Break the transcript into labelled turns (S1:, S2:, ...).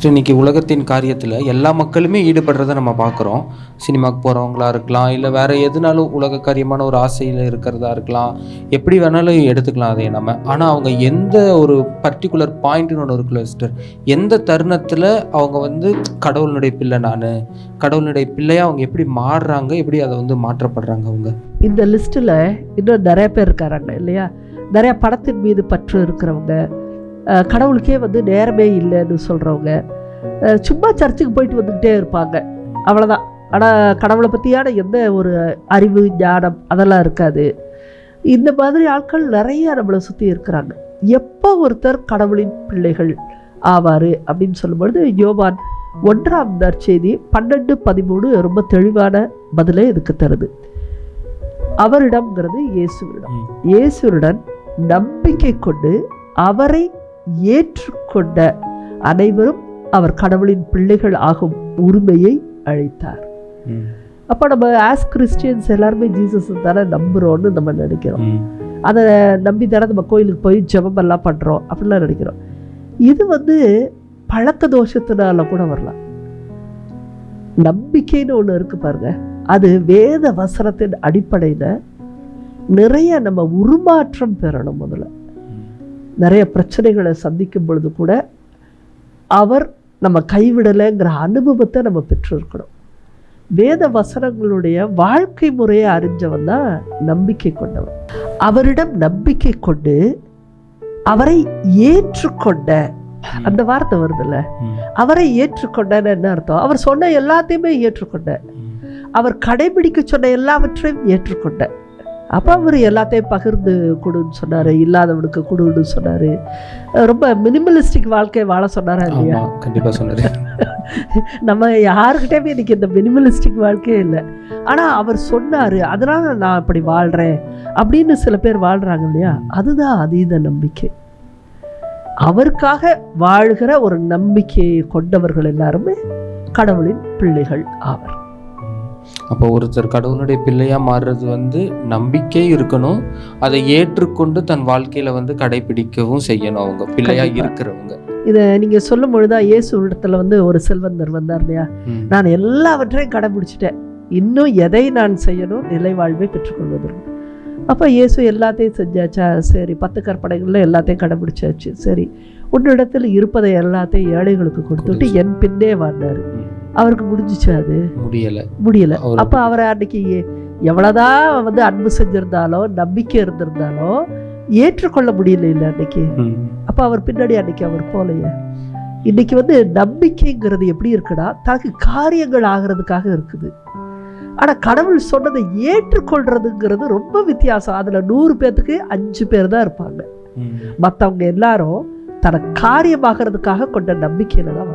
S1: Sister, இன்னைக்கு உலகத்தின் காரியத்தில் எல்லா மக்களுமே ஈடுபடுறத நம்ம பார்க்குறோம். சினிமாவுக்கு போகிறவங்களா இருக்கலாம், இல்லை வேறு எதுனாலும் உலக காரியமான ஒரு ஆசையில் இருக்கிறதா இருக்கலாம், எப்படி வேணாலும் எடுத்துக்கலாம் அதை நம்ம. ஆனால் அவங்க எந்த ஒரு பர்டிகுலர் பாயிண்ட்னு ஒன்று இருக்குல்ல சிஸ்டர், எந்த தருணத்தில் அவங்க வந்து கடவுளுடைய பிள்ளை, நான் கடவுளுடைய பிள்ளையாக அவங்க எப்படி மாறுறாங்க, எப்படி அதை வந்து மாற்றப்படுறாங்க அவங்க?
S2: இந்த லிஸ்ட்டில் இன்னும் நிறைய பேர் இருக்காராங்க இல்லையா? நிறையா படத்தின் மீது பற்று இருக்கிறவங்க, கடவுளுக்கே வந்து நேரமே இல்லைன்னு சொல்கிறவங்க, சும்மா சர்ச்சுக்கு போயிட்டு வந்துக்கிட்டே இருப்பாங்க, அவ்வளோதான். ஆனால் கடவுளை பற்றியான எந்த ஒரு அறிவு ஞானம் அதெல்லாம் இருக்காது. இந்த மாதிரி ஆட்கள் நிறைய நம்மளை சுற்றி இருக்கிறாங்க. எப்போ ஒருத்தர் கடவுளின் பிள்ளைகள் ஆவார் அப்படின்னு சொல்லும்பொழுது யோவான் 1ஆம் நற்செய்தி 12:13 ரொம்ப தெளிவான பதிலே இதுக்கு தருது. அவரிடம்ங்கிறது இயேசுவிடம் நம்பிக்கை கொண்டு அவரை ஏற்றுக்கொண்ட அனைவரும் அவர் கடவுளின் பிள்ளைகள் ஆகும் உரிமையை அளித்தார். அப்போ நம்ம ஆஸ் கிறிஸ்டியன்ஸ் எல்லாருமே ஜீசஸ் தானே நம்புகிறோன்னு நம்ம நினைக்கிறோம். அதை நம்பி தானே நம்ம கோயிலுக்கு போய் ஜெபமெல்லாம் பண்ணுறோம் அப்படிலாம் நினைக்கிறோம். இது வந்து பழக்க தோஷத்தினால கூட வரலாம். நம்பிக்கைன்னு ஒன்று இருக்கு பாருங்க, அது வேத வசனத்தின் அடிப்படையில் நிறைய நம்ம உருமாற்றம் பெறணும். முதல்ல நிறைய பிரச்சனைகளை சந்திக்கும் பொழுது கூட அவர் நம்ம கைவிடலைங்கிற அனுபவத்தை நம்ம பெற்றிருக்கணும். வேத வசனங்களுடைய வாழ்க்கை முறையை அறிஞ்சவன் தான் நம்பிக்கை கொண்டவன். அவரிடம் நம்பிக்கை கொண்டு அவரை ஏற்றுக்கொண்ட, அந்த வார்த்தை வருதுல்ல, அவரை ஏற்றுக்கொண்டன்னு என்ன அர்த்தம்? அவர் சொன்ன எல்லாத்தையுமே ஏற்றுக்கொண்ட, அவர் கடைபிடிக்க சொன்ன எல்லாவற்றையும் ஏற்றுக்கொண்ட. அப்போ அவர் எல்லாத்தையும் பகிர்ந்து கொடுன்னு சொன்னார், இல்லாதவனுக்கு கொடுன்னு சொன்னார். ரொம்ப மினிமலிஸ்டிக் வாழ்க்கையை வாழ சொன்னாரா இல்லையா?
S1: கண்டிப்பாக சொன்னார்.
S2: நம்ம யாருக்கிட்டேயுமே இன்னைக்கு இந்த மினிமலிஸ்டிக் வாழ்க்கையே இல்லை. ஆனால் அவர் சொன்னார், அதனால் நான் அப்படி வாழ்கிறேன் அப்படின்னு சில பேர் வாழ்கிறாங்க இல்லையா? அதுதான் அதீத நம்பிக்கை. அவருக்காக வாழ்கிற ஒரு நம்பிக்கையை கொண்டவர்கள் எல்லாருமே கடவுளின் பிள்ளைகள் ஆவர்.
S1: அப்போ ஒருத்தர் கடவுளுடைய பிள்ளையாக மாறுறது வந்து நம்பிக்கை இருக்கணும், அதை ஏற்றுக்கொண்டு தன் வாழ்க்கையில் வந்து கடைபிடிக்கவும் செய்யணும் அவங்க பிள்ளையாக இருக்கிறவங்க.
S2: இதை நீங்கள் சொல்லும் பொழுதுதான் இயேசு இடத்துல வந்து ஒரு செல்வந்தர் வந்தார் இல்லையா? நான் எல்லாவற்றையும் கடைபிடிச்சிட்டேன், இன்னும் எதை நான் செய்யணும்? நிலை வாழ்வை பெற்றுக்கொள்வதற்கு. அப்போ இயேசு எல்லாத்தையும் செஞ்சாச்சா? சரி. 10 கற்பனைகளில் எல்லாத்தையும் கடைபிடிச்சாச்சு. சரி, உன்னிடத்தில் இருப்பதை எல்லாத்தையும் ஏழைகளுக்கு கொடுத்துட்டு என் பின்னே வாழ்ந்தார். அவருக்கு முடிஞ்சிச்சு? அது முடியல. அப்போ அவரை அன்னைக்கு எவ்வளோதான் வந்து அன்பு செஞ்சிருந்தாலோ நம்பிக்கை இருந்திருந்தாலோ ஏற்றுக்கொள்ள முடியல இல்லை அன்னைக்கு. அப்போ அவர் பின்னாடி அன்னைக்கு அவர் போலையே. இன்னைக்கு வந்து நம்பிக்கைங்கிறது எப்படி இருக்குன்னா, தனக்கு காரியங்கள் ஆகிறதுக்காக இருக்குது. ஆனால் கடவுள் சொன்னதை ஏற்றுக்கொள்றதுங்கிறது ரொம்ப வித்தியாசம். அதில் 100 பேர்த்துக்கு 5 பேர் தான் இருப்பாங்க. மற்றவங்க எல்லாரும் தனக்கு காரியமாகிறதுக்காக கொண்ட நம்பிக்கையில தான்